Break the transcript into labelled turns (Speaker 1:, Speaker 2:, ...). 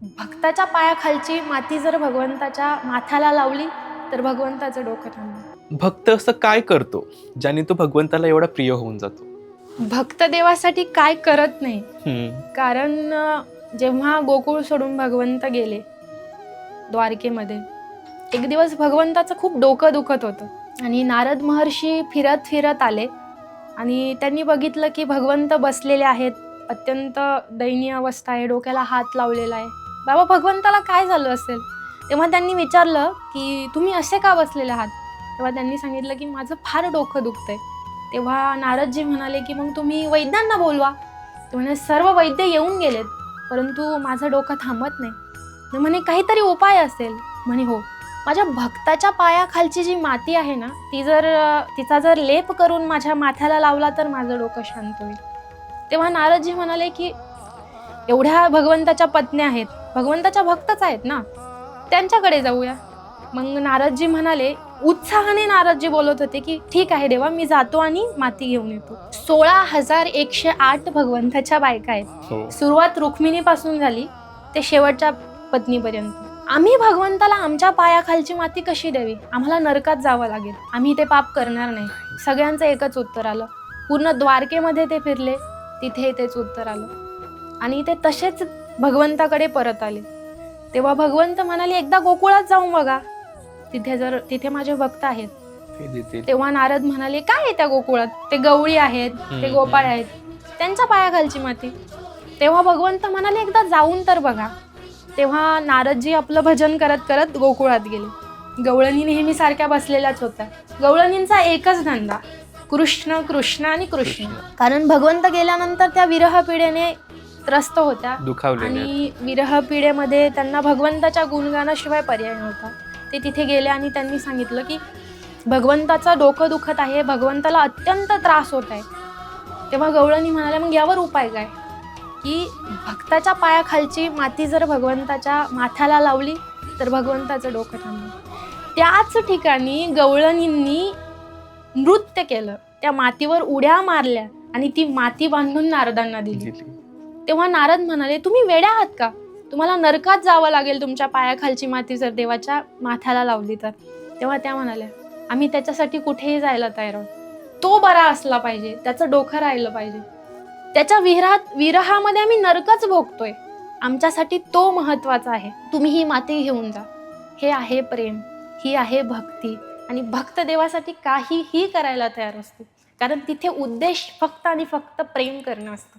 Speaker 1: भक्ताच्या पायाखालची माती जर भगवंताच्या माथ्याला लावली तर भगवंताचं डोकं थांबतं.
Speaker 2: भक्त असं काय करतो ज्याने तो भगवंताला एवढा प्रिय होऊन जातो?
Speaker 1: भक्त देवासाठी काय करत नाही.
Speaker 2: हम्म.
Speaker 1: कारण जेव्हा गोकुळ सोडून भगवंत गेले द्वारकेमध्ये, एक दिवस भगवंताचं खूप डोकं दुखत होतं आणि नारद महर्षी फिरत फिरत आले आणि त्यांनी बघितलं की भगवंत बसलेले आहेत. अत्यंत दयनीय अवस्था आहे, डोक्याला हात लावलेला आहे. बाबा, भगवंताला काय झालं असेल? तेव्हा त्यांनी विचारलं की तुम्ही असे का बसलेले आहात? तेव्हा त्यांनी सांगितलं की माझं फार डोकं दुखतंय. तेव्हा नारदजी म्हणाले की मग तुम्ही वैद्यांना बोलवा. ते म्हणे सर्व वैद्य येऊन गेलेत परंतु माझं डोकं थांबत नाही. ते म्हणे काहीतरी उपाय असेल. म्हणे हो, माझ्या भक्ताच्या पायाखालची जी माती आहे ना, तिचा जर लेप करून माझ्या माथ्याला लावला तर माझं डोकं शांत होईल. तेव्हा नारदजी म्हणाले की एवढ्या भगवंताच्या पत्न्या आहेत, भगवंताच्या भक्तच आहेत ना, त्यांच्याकडे जाऊया. मग नारदजी म्हणाले, उत्साहाने नारदजी बोलत होते की ठीक आहे देवा, मी जातो आणि माती घेऊन येतो. 16,108 भगवंताच्या बायका आहेत.
Speaker 2: हो.
Speaker 1: सुरुवात रुक्मिणीपासून झाली ते शेवटच्या पत्नीपर्यंत. आम्ही भगवंताला आमच्या पायाखालची माती कशी द्यावी? आम्हाला नरकात जावं लागेल, आम्ही ते पाप करणार नाही. सगळ्यांचं एकच उत्तर आलं. पूर्ण द्वारकेमध्ये ते फिरले, तिथे तेच उत्तर आलं आणि ते तसेच भगवंताकडे परत आले. तेव्हा भगवंत म्हणाले, एकदा गोकुळात जाऊन बघा, तिथे माझे भक्त आहेत. तेव्हा नारद म्हणाले, काय आहे त्या गोकुळात? ते गवळी आहेत, ते गोपाळ आहेत, त्यांच्या पायाखालची माती. तेव्हा भगवंत म्हणाले, एकदा जाऊन तर बघा. तेव्हा नारदजी आपलं भजन करत करत गोकुळात गेले. गवळणी नेहमी सारख्या बसलेल्याच होत्या. गवळणींचा एकच धंदा, कृष्ण कृष्ण आणि कृष्ण. कारण भगवंत गेल्यानंतर त्या विरह पीडेने त्रस्त होत्या आणि विरह पीडेमध्ये त्यांना भगवंताच्या गुणगानाशिवाय पर्याय नव्हता. ते तिथे गेले आणि त्यांनी सांगितलं की भगवंताचं डोकं दुखत आहे, भगवंताला अत्यंत त्रास होत आहे. तेव्हा गवळणी म्हणाल्या, मग यावर उपाय काय? की भक्ताच्या पायाखालची माती जर भगवंताच्या माथ्याला लावली तर भगवंताचं डोकं थांबलं. त्याच ठिकाणी गवळणींनी नृत्य केलं, त्या मातीवर उड्या मारल्या आणि ती माती बांधून नारदांना दिली. तेव्हा नारद म्हणाले, तुम्ही वेड्या आहात का? तुम्हाला नरकात जावं लागेल तुमच्या पायाखालची माती जर देवाच्या माथ्याला लावली तर. तेव्हा त्या म्हणाल्या, आम्ही त्याच्यासाठी कुठेही जायला तयार आहोत. तो बरा असला पाहिजे, त्याचं डोकं राहिलं पाहिजे. त्याच्या विरहामध्ये आम्ही नरकच भोगतोय, आमच्यासाठी तो महत्वाचा आहे. तुम्ही ही माती घेऊन जा. हे आहे प्रेम, ही आहे भक्ती. आणि भक्त देवासाठी काहीही करायला तयार असतो, कारण तिथे उद्देश फक्त आणि फक्त प्रेम करणं असतं.